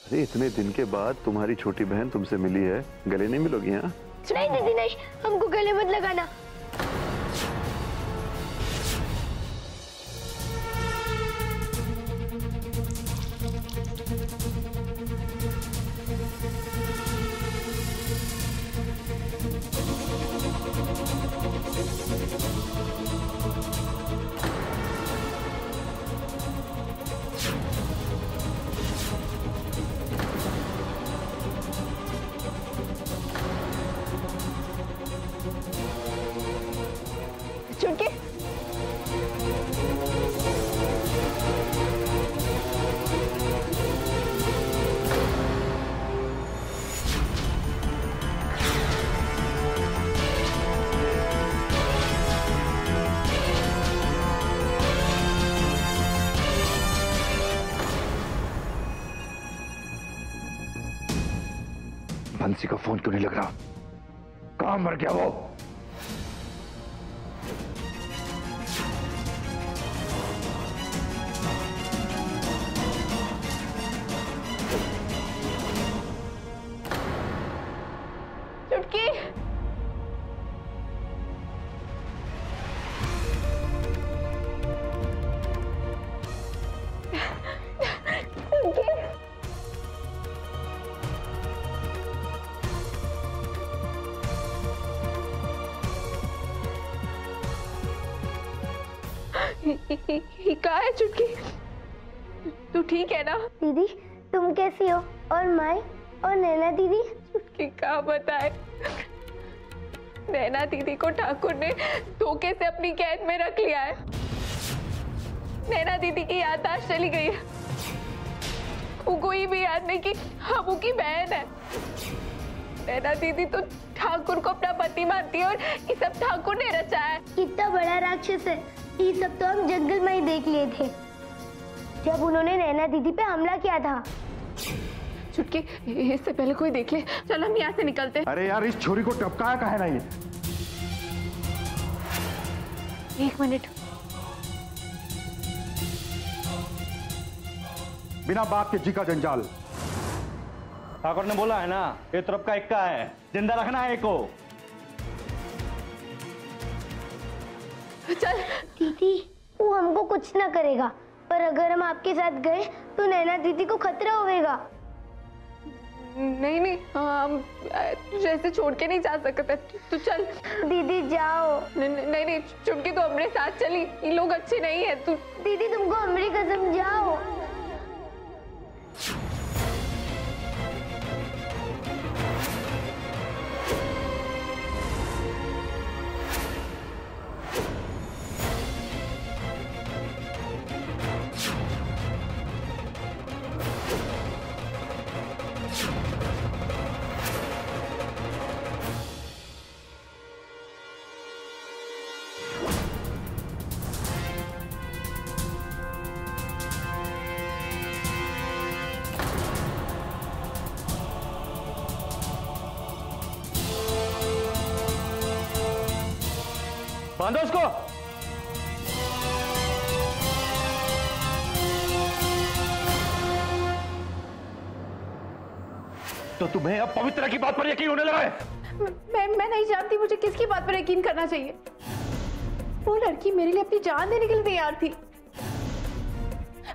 अरे इतने दिन के बाद तुम्हारी छोटी बहन तुमसे मिली है, गले नहीं मिलोगी? हाँ नहीं दीदी नहीं, हमको गले मत लगाना। चुटकी बंसी का फोन क्यों नहीं लग रहा? कहां मर गया वो? चुटकी कहा है चुटकी? तू ठीक है ना? दीदी तुम कैसी हो? और माई और नैना दीदी? चुटकी क्या बताए, नैना दीदी को ठाकुर ने धोखे से अपनी कैद में रख लिया है। नैना दीदी की याददाश्त चली गई है, वो कोई भी याद नहीं कि हम उनकी बहन है। नैना दीदी तो ठाकुर को अपना पति मानती है और ये सब ठाकुर ने रचा है। कितना बड़ा राक्षस है, ये सब तो हम जंगल में ही देख लिए थे जब उन्होंने नैना दीदी पे हमला किया था। चुटकी इससे पहले कोई देख ले, चलो हम यहाँ से निकलते हैं। अरे यार इस छोरी को टपकाया काहे ना? ये 1 मिनट। बिना बाप के जी का जंजाल। ठाकुर ने बोला है ना, ये तरफ का इक्का है, जिंदा रखना है को। चल दीदी वो हमको कुछ ना करेगा, पर अगर हम आपके साथ गए तो नैना दीदी को खतरा होगा। नहीं नहीं, हम तुझे ऐसे छोड़ के नहीं जा सकते, तू चल। दीदी जाओ। नहीं नहीं चुटकी तो हमरे साथ चली, ये लोग अच्छे नहीं है। तू दीदी तुमको हमारी कसम, जाओ। बांधो उसको। तो तुम्हें अब पवित्र की बात पर यकीन होने लगा है? मैं नहीं जानती मुझे किसकी बात पर यकीन करना चाहिए। वो लड़की मेरे लिए अपनी जान देने के लिए तैयार थी,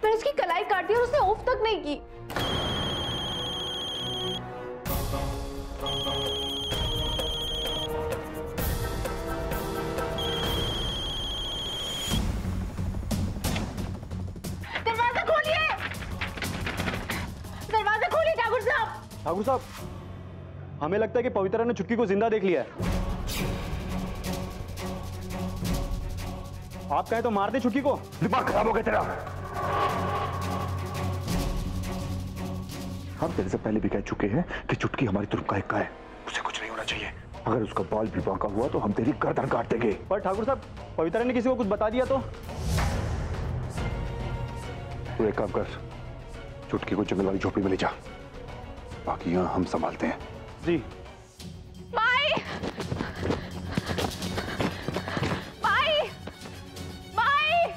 मैंने उसकी कलाई काट दी और उसने उफ तक नहीं की। दरवाजा खोलिए, दरवाजा खोलिए ठाकुर साहब। ठाकुर साहब, हमें लगता है कि पवित्रा ने चुटकी को जिंदा देख लिया है। आप कहे तो मार दे चुटकी को। दिमाग खराब हो गया तेरा। हम तेरे से पहले भी कह चुके हैं कि चुटकी हमारी तुर्क का हिक्का है, उसे कुछ नहीं होना चाहिए। अगर उसका बाल भी बांका हुआ तो हम तेरी गर्दन काट देंगे। पर ठाकुर साहब, पवित्रा ने किसी को कुछ बता दिया तो? तू एक काम कर, चुटकी को जंगल वाली झोपड़ी में ले जा, बाकी यहाँ हम संभालते हैं। जी। माई, माई, माई,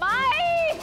माई।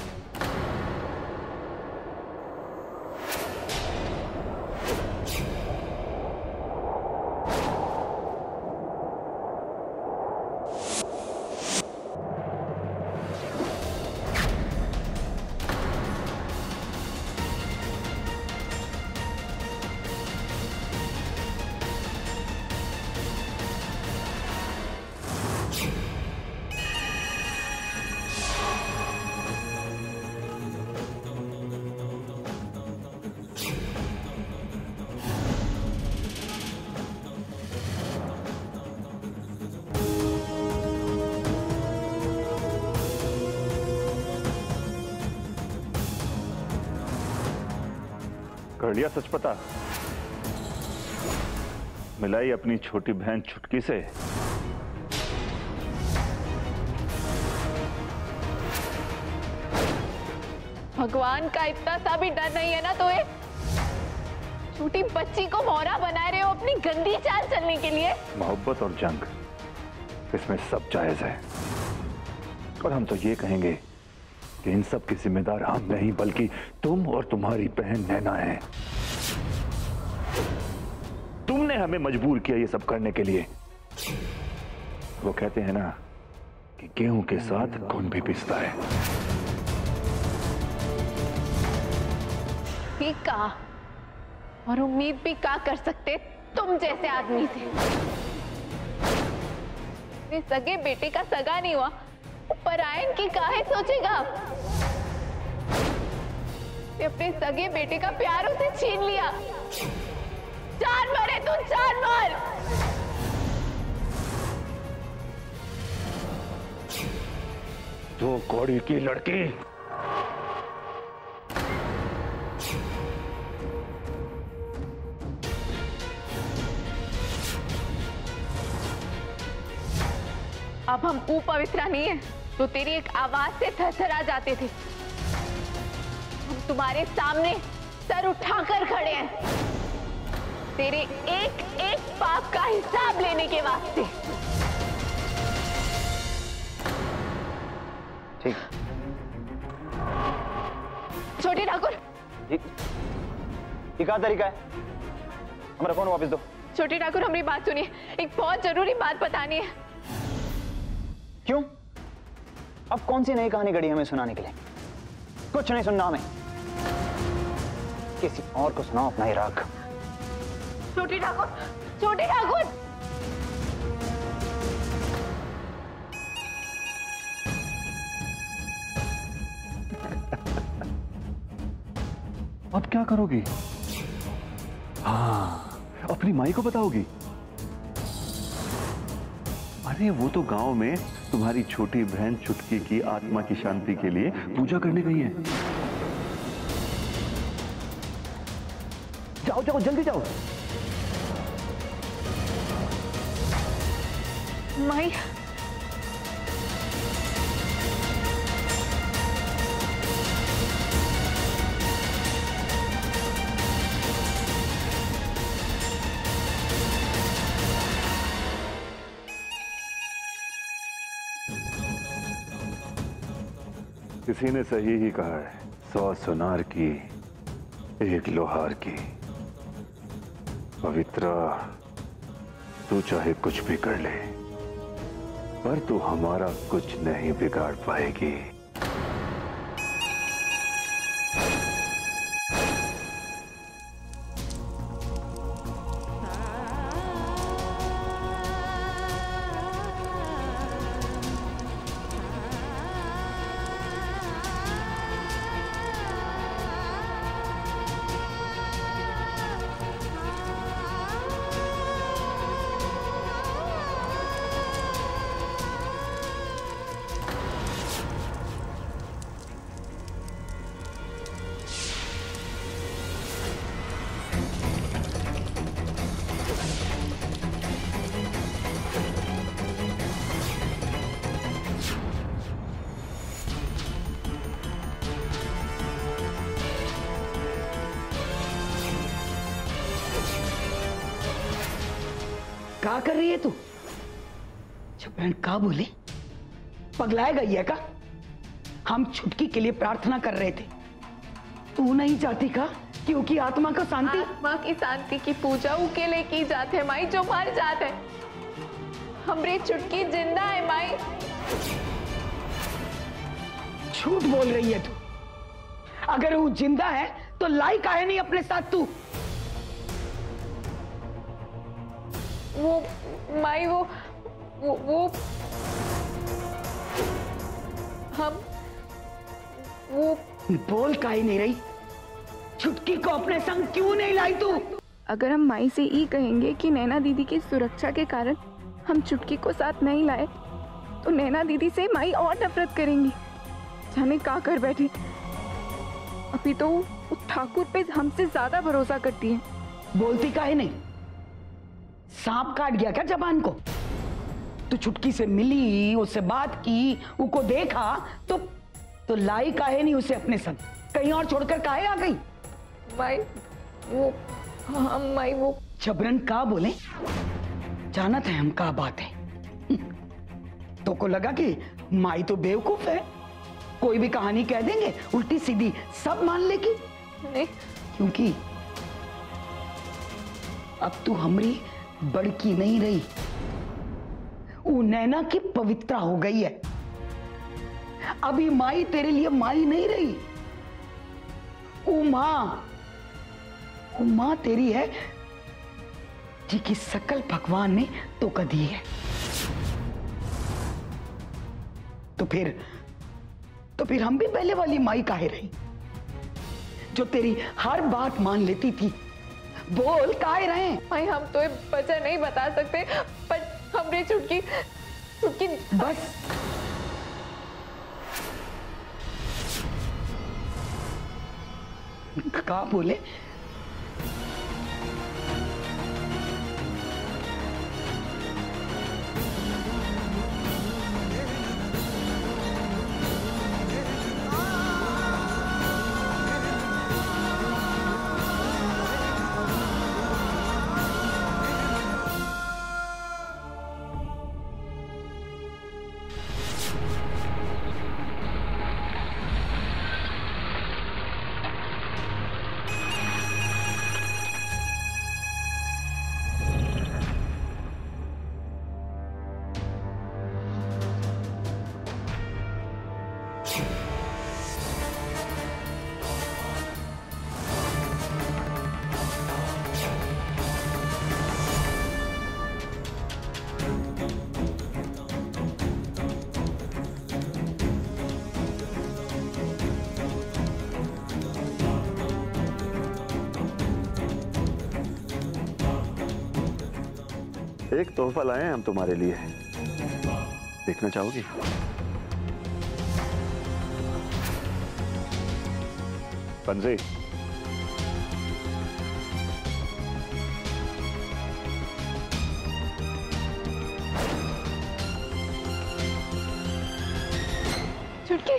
कर लिया सच पता? मिलाई अपनी छोटी बहन चुटकी से? भगवान का इतना सा भी डर नहीं है ना तो छोटी बच्ची को मोहरा बना रहे हो अपनी गंदी चाल चलने के लिए? मोहब्बत और जंग, इसमें सब जायज है। और हम तो ये कहेंगे कि इन सब की जिम्मेदार हम नहीं बल्कि तुम और तुम्हारी बहन नैना है। तुमने हमें मजबूर किया ये सब करने के लिए। वो कहते हैं ना कि गेहूं के साथ खून भी पिसता है। ठीक कहा, और उम्मीद भी क्या कर सकते तुम जैसे आदमी से। मेरे सगे बेटे का सगा नहीं हुआ, परायण की काहे सोचेगा? अपने सगे बेटे का प्यार उसे छीन लिया। जान मारे तू, जान मार। तो कौड़ी की लड़की अब हम पवित्रा नहीं है तो तेरी एक आवाज से थरथरा जाते थे। हम तुम्हारे सामने सर उठाकर खड़े हैं, तेरे एक एक पाप का हिसाब लेने के वास्ते। ठीक। छोटे ठाकुर, ये क्या तरीका है? हमारा फोन वापस दो। छोटे ठाकुर हमारी बात सुनिए, एक बहुत जरूरी बात बतानी है। क्यों? अब कौन सी नई कहानी गढ़ी हमें सुनाने के लिए? कुछ नहीं सुनना हमें, किसी और को सुनाओ अपना ही राग। छोटे ठाकुर, छोटे ठाकुर। अब क्या करोगी? हाँ, अपनी माई को बताओगी? अरे वो तो गांव में तुम्हारी छोटी बहन चुटकी की आत्मा की शांति के लिए पूजा करने गई है। जाओ जाओ जल्दी जाओ। माई, किसी ने सही ही कहा है, 100 सुनार की 1 लोहार की। पवित्रा, तू चाहे कुछ भी कर ले, पर तू हमारा कुछ नहीं बिगाड़ पाएगी। क्या कर रही है तू? बहन का बोले? पगलाए गई है का? हम छुटकी के लिए प्रार्थना कर रहे थे, तू नहीं चाहती का क्योंकि आत्मा का शांति? आत्मा की शांति की पूजा उके लिए की जाते है माई जो मर जाते है। हमरी चुटकी जिंदा है माई। झूठ बोल रही है तू। अगर वो जिंदा है तो लाई काहे नहीं अपने साथ तू? वो माई वो हम वो बोल काहे नहीं रही? छुटकी को अपने संग क्यों नहीं लाई तू? अगर हम माई से ही कहेंगे कि नैना दीदी की सुरक्षा के कारण हम चुटकी को साथ नहीं लाए तो नैना दीदी से माई और नफरत करेंगी। जाने क्या कर बैठी। अभी तो उस ठाकुर पे हमसे ज्यादा भरोसा करती है। बोलती काहे नहीं? सांप काट गया क्या जबान को? तू छुटकी से मिली, उससे बात की, उसको देखा तो लाई काहे नहीं उसे अपने संग? कहीं और छोड़कर काहे आ गई? माई वो, हाँ माई वो जबरन का बोले? जानत है हम का बात है। तो को लगा कि माई तो बेवकूफ है, कोई भी कहानी कह देंगे उल्टी सीधी सब मान लेगी। नहीं, क्योंकि अब तू हमरी बड़की नहीं रही, वो नैना की पवित्रा हो गई है। अभी माई तेरे लिए माई नहीं रही, वो मां तेरी है जी की सकल भगवान ने तो कदी है। तो फिर हम भी पहले वाली माई काहे रही जो तेरी हर बात मान लेती थी? बोल काहे रहे? माई हम तो ये वजह नहीं बता सकते, पर हमने छुटकी बस का बोले? एक तोहफा लाए हैं हम तुम्हारे लिए, देखना चाहोगी? पंजे, छुटकी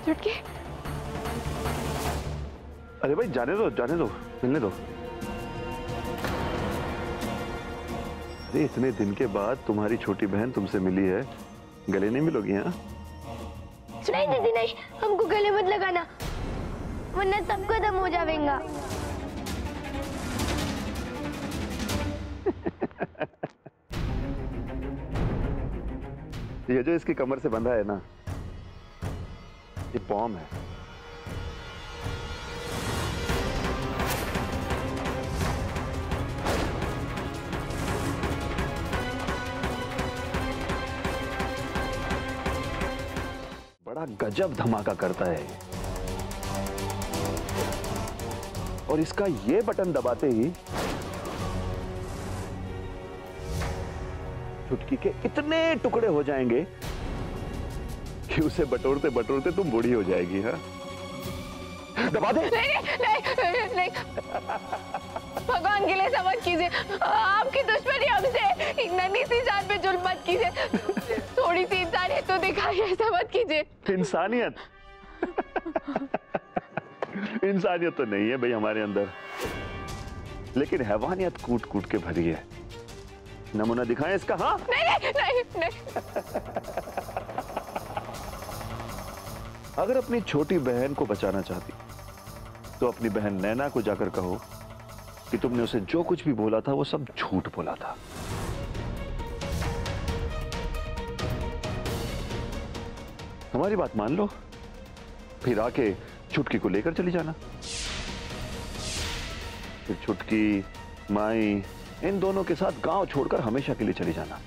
छुटकी अरे भाई जाने दो, मिलने दो। अरे इतने दिन के बाद तुम्हारी छोटी बहन तुमसे मिली है, गले नहीं मिलोगी? हाँ नहीं दीदी नहीं, हमको गले मत लगाना वरना सब खत्म हो जाएगा। ये जो इसकी कमर से बंधा है ना, ये बॉम्ब है। बड़ा गजब धमाका करता है और इसका ये बटन दबाते ही छुटकी के इतने टुकड़े हो जाएंगे कि उसे बटोरते बटोरते तुम बूढ़ी हो जाएगी। हाँ दबा दे। नहीं भगवान के लिए समझ कीजिए, आपकी दुश्मनी हमसे, एक नन्ही सी जान पे जुल्म मत कीजिए, थोड़ी सी इंसानियत तो दिखाइए, ऐसा मत कीजिए। इंसानियत इंसानियत तो नहीं है भाई हमारे अंदर, लेकिन हैवानियत कूट कूट के भरी है। नमूना दिखाएं इसका? हाँ नहीं। अगर अपनी छोटी बहन को बचाना चाहती तो अपनी बहन नैना को जाकर कहो कि तुमने उसे जो कुछ भी बोला था वो सब झूठ बोला था। हमारी बात मान लो, फिर आके छुटकी को लेकर चली जाना। फिर छुटकी, माई, इन दोनों के साथ गांव छोड़कर हमेशा के लिए चली जाना।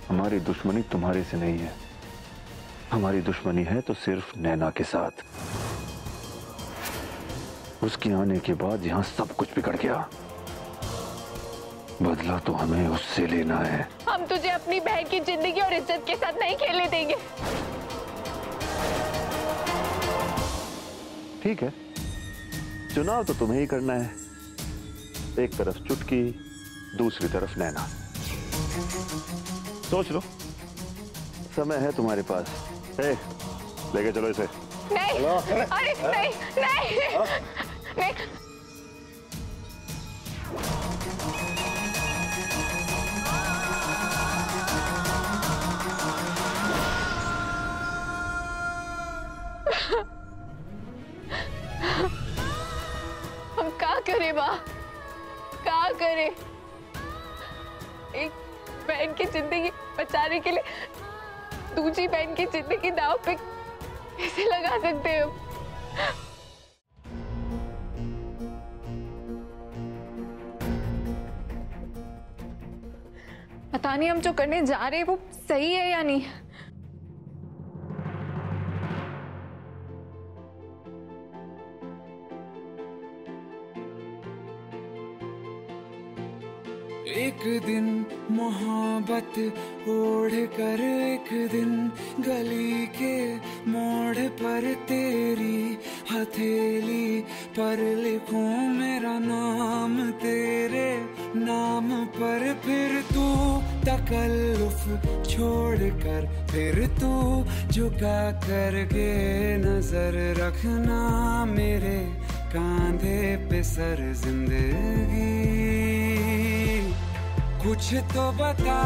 हमारी दुश्मनी तुम्हारे से नहीं है, हमारी दुश्मनी है तो सिर्फ नैना के साथ। उसके आने के बाद यहां सब कुछ बिगड़ गया। बदला तो हमें उससे लेना है। हम तुझे अपनी बहन की जिंदगी और इज्जत के साथ नहीं खेलने देंगे। ठीक है, चुनाव तो तुम्हें ही करना है। एक तरफ चुटकी, दूसरी तरफ नैना। सोच लो, समय है तुम्हारे पास। लेके चलो इसे। नहीं, अरे नहीं, नहीं, नहीं। हम क्या करें माँ, क्या करें? एक बहन की जिंदगी बचाने के लिए दूसरी बहन की जिंदगी दांव पे कैसे लगा सकते हैं हम? पता नहीं हम जो करने जा रहे हैं वो सही है या नहीं। एक दिन मोहब्बत ओढ़ कर एक दिन गली के मोड़ पर तेरी हथेली पर लिखूं मेरा नाम तेरे नाम पर। फिर तू तकल्लुफ छोड़ कर फिर तू झुका करके नजर रखना मेरे कांधे पे सर जिंदगी। कुछ तो बता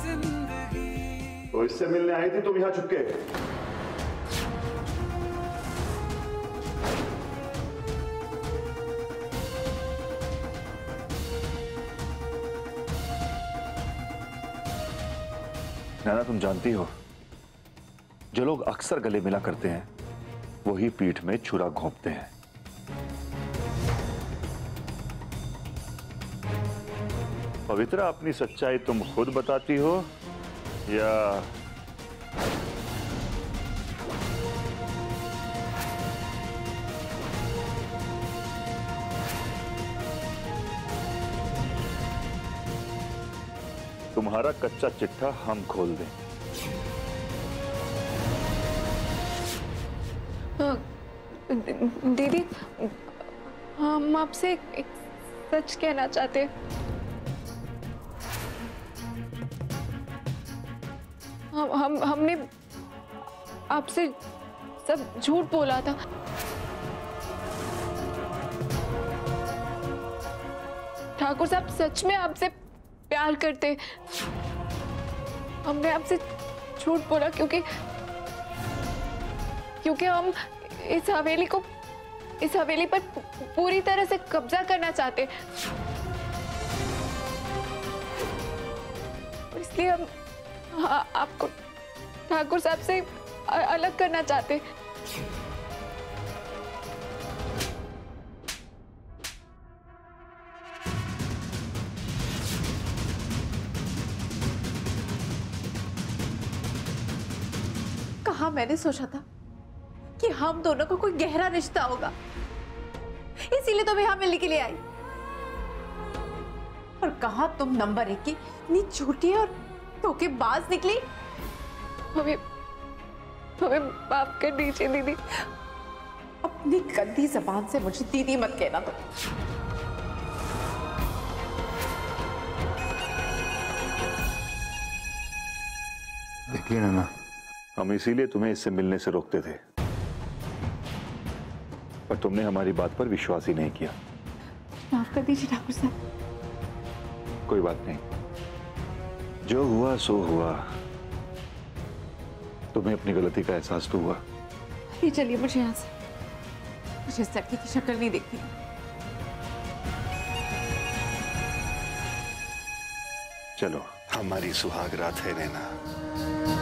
जिंदगी। तो इससे मिलने आई थी तुम यहाँ चुपके? नैना, तुम जानती हो जो लोग अक्सर गले मिला करते हैं वही पीठ में छुरा घोंपते हैं। पवित्रा, अपनी सच्चाई तुम खुद बताती हो या तुम्हारा कच्चा चिट्ठा हम खोल दें? दीदी, हम आपसे एक सच कहना चाहते हैं। हमने आपसे सब झूठ बोला था। ठाकुर साहब सच में आपसे प्यार करते। हमने आपसे झूठ बोला क्योंकि हम इस हवेली पर पूरी तरह से कब्जा करना चाहते, इसलिए हम आपको ठाकुर साहब से अलग करना चाहते। कहाँ मैंने सोचा था कि हम दोनों का कोई गहरा रिश्ता होगा, इसीलिए तो मैं यहाँ मिलने के लिए आई। और कहाँ तुम नंबर 1 की इतनी झूठी और धोखेबाज निकली। हमें माफ कर दीजिए दीदी। अपनी गंदी जबान से मुझे दीदी मत कहना। तो देखिए नैना, हम इसीलिए तुम्हें इससे मिलने से रोकते थे, पर तुमने हमारी बात पर विश्वास ही नहीं किया। माफ कर दीजिए ठाकुर साहब। कोई बात नहीं, जो हुआ सो हुआ। तुम्हें अपनी गलती का एहसास तो हुआ। ये चलिए मुझे यहाँ से, मुझे इस लड़की की शक्ल नहीं देखती। चलो, हमारी सुहाग रात है नैना।